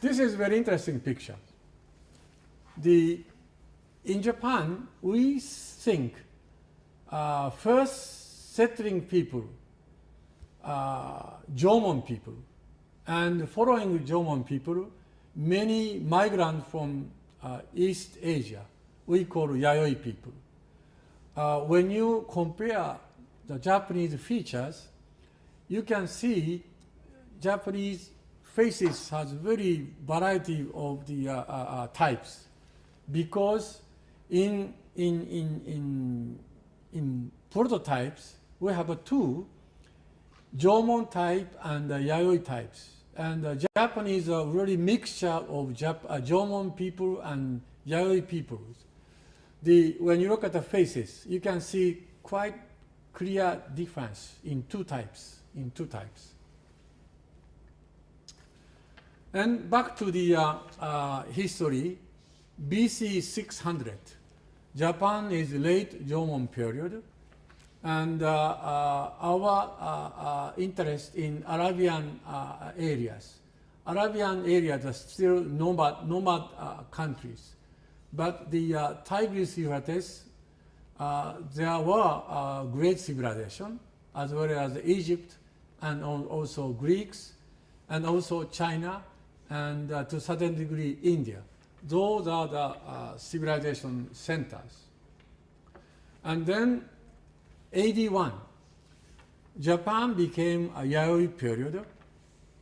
This is a very interesting picture. In Japan, we think first settling people, Jomon people, and following Jomon people, many migrants from East Asia, we call Yayoi people. When you compare the Japanese features, you can see Japanese faces has very variety of the types, because in prototypes we have two, Jomon type and Yayoi types, and the Japanese are really mixture of Jomon people and Yayoi people. When you look at the faces, you can see quite clear difference in two types. And back to the history, BC 600, Japan is late Jomon period, and our interest in Arabian areas. Arabian areas are still nomad countries, but the Tigris Euphrates, there were great civilization, as well as Egypt, and also Greeks, and also China, and to a certain degree India. Those are the civilization centers. And then AD 1, Japan became a Yayoi period,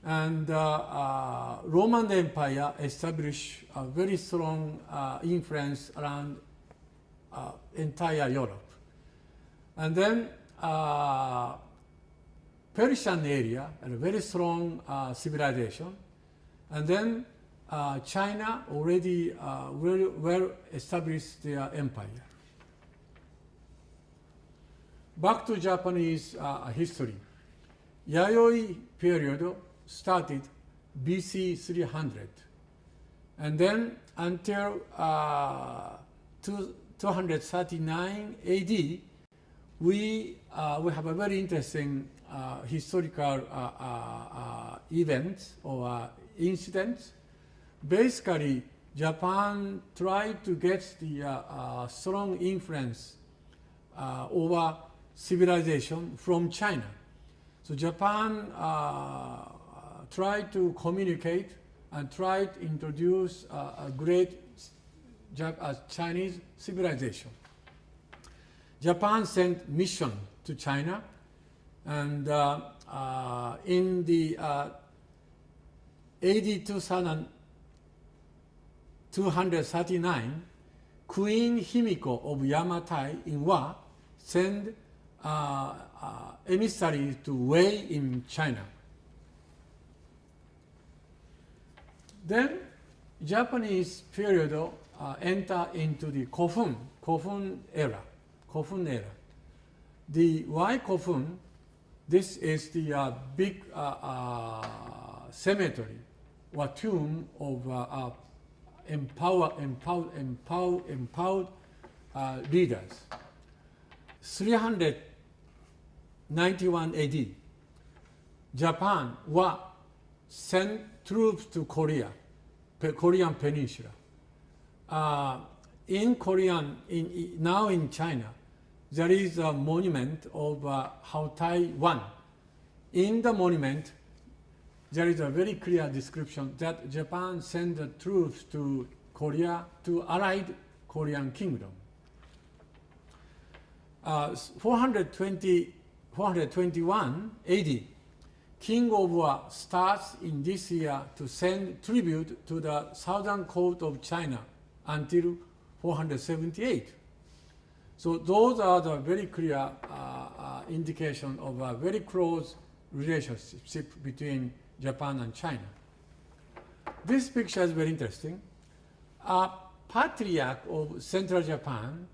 and Roman Empire established a very strong influence around entire Europe. And then Persian area, a very strong civilization. And then China already well established their empire. Back to Japanese history. Yayoi period started BC 300. And then until 239 AD, we have a very interesting historical events or incidents. Basically, Japan tried to get the strong influence over civilization from China. So Japan tried to communicate and tried to introduce a great Chinese civilization. Japan sent mission to China, and in the AD 239, Queen Himiko of Yamatai in Wa sent emissaries to Wei in China. Then Japanese period enter into the Kofun era. The Why Kofun? This is the big cemetery or tomb of empowered leaders. 391 AD, Japan sent troops to Korean Peninsula. Now in China, there is a monument of Haotai 1. In the monument, there is a very clear description that Japan sent the troops to Korea, to allied Korean kingdom. 421 AD, King of Wa starts in this year to send tribute to the southern coast of China until 478. So those are the very clear indication of a very close relationship between Japan and China. This picture is very interesting. A patriarch of central Japan,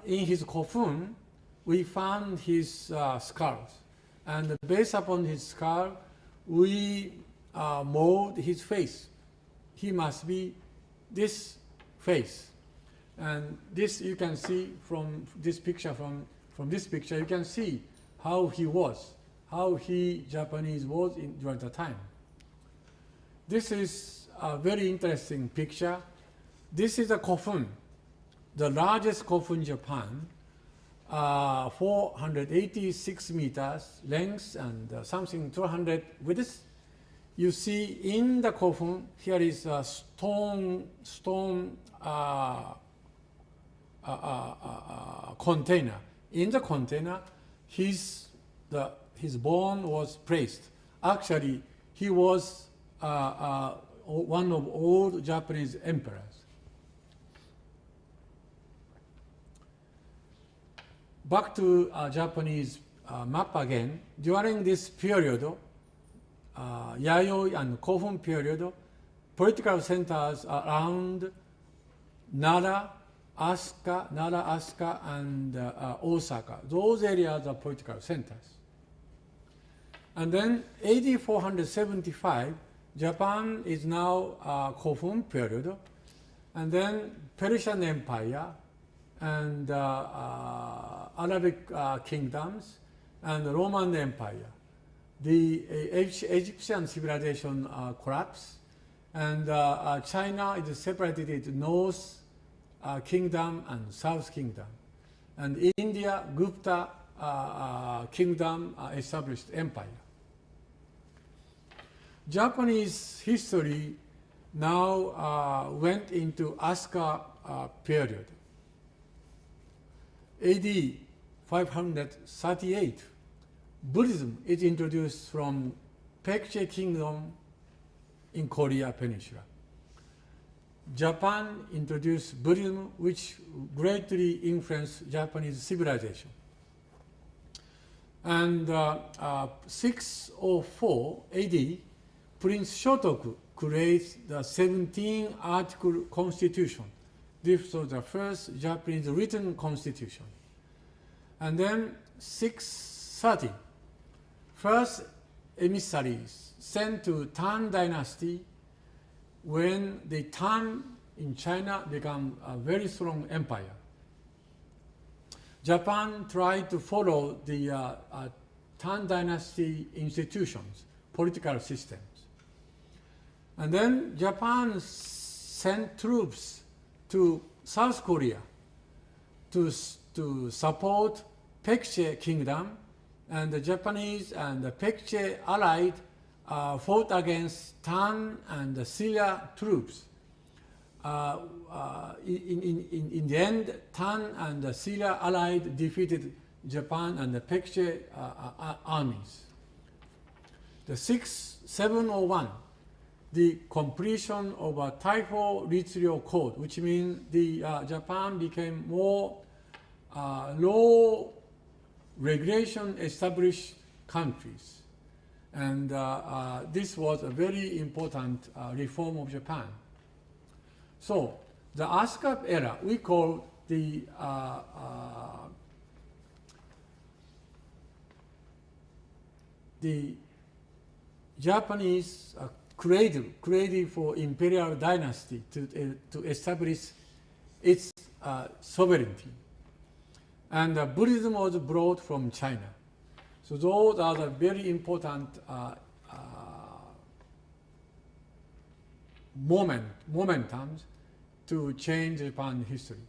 in his Kofun, we found his skulls. And based upon his skull, we mold his face. He must be this face. And this you can see from this picture. From this picture, you can see how he was, how Japanese was during the time. This is a very interesting picture. This is a coffin, the largest coffin in Japan, 486 meters length and something 200 width. You see in the coffin, here is a stone container. In the container, his bone was placed. Actually, he was one of old Japanese emperors. Back to Japanese map again. During this period, Yayoi and Kofun period, political centers around Nara, Asuka, and Osaka. Those areas are political centers. And then AD 475, Japan is now Kofun period, and then Persian Empire and Arabic kingdoms and the Roman Empire. The Egyptian civilization collapsed, and China is separated into North Kingdom and South Kingdom. And India, Gupta kingdom established empire. Japanese history now went into Asuka period. AD 538, Buddhism is introduced from Paekche Kingdom in Korea Peninsula. Japan introduced Buddhism, which greatly influenced Japanese civilization. And 604 AD, Prince Shotoku creates the 17-article constitution. This was the first Japanese written constitution. And then 630, first emissaries sent to Tang Dynasty when the Tang in China became a very strong empire. Japan tried to follow the Tang Dynasty institutions, political systems. And then Japan sent troops to South Korea to support Paekche Kingdom, and the Japanese and the Paekche allied fought against Tang and the Silla troops. In the end, Tang and the Silla allied defeated Japan and the Paekche armies. The 701, the completion of a Taifo Ritsuryo Code, which means the Japan became more law regulation established countries. And this was a very important reform of Japan. So the Asuka era, we call the Japanese cradle for imperial dynasty to establish its sovereignty. And Buddhism was brought from China. So those are the very important momentums to change Japan history.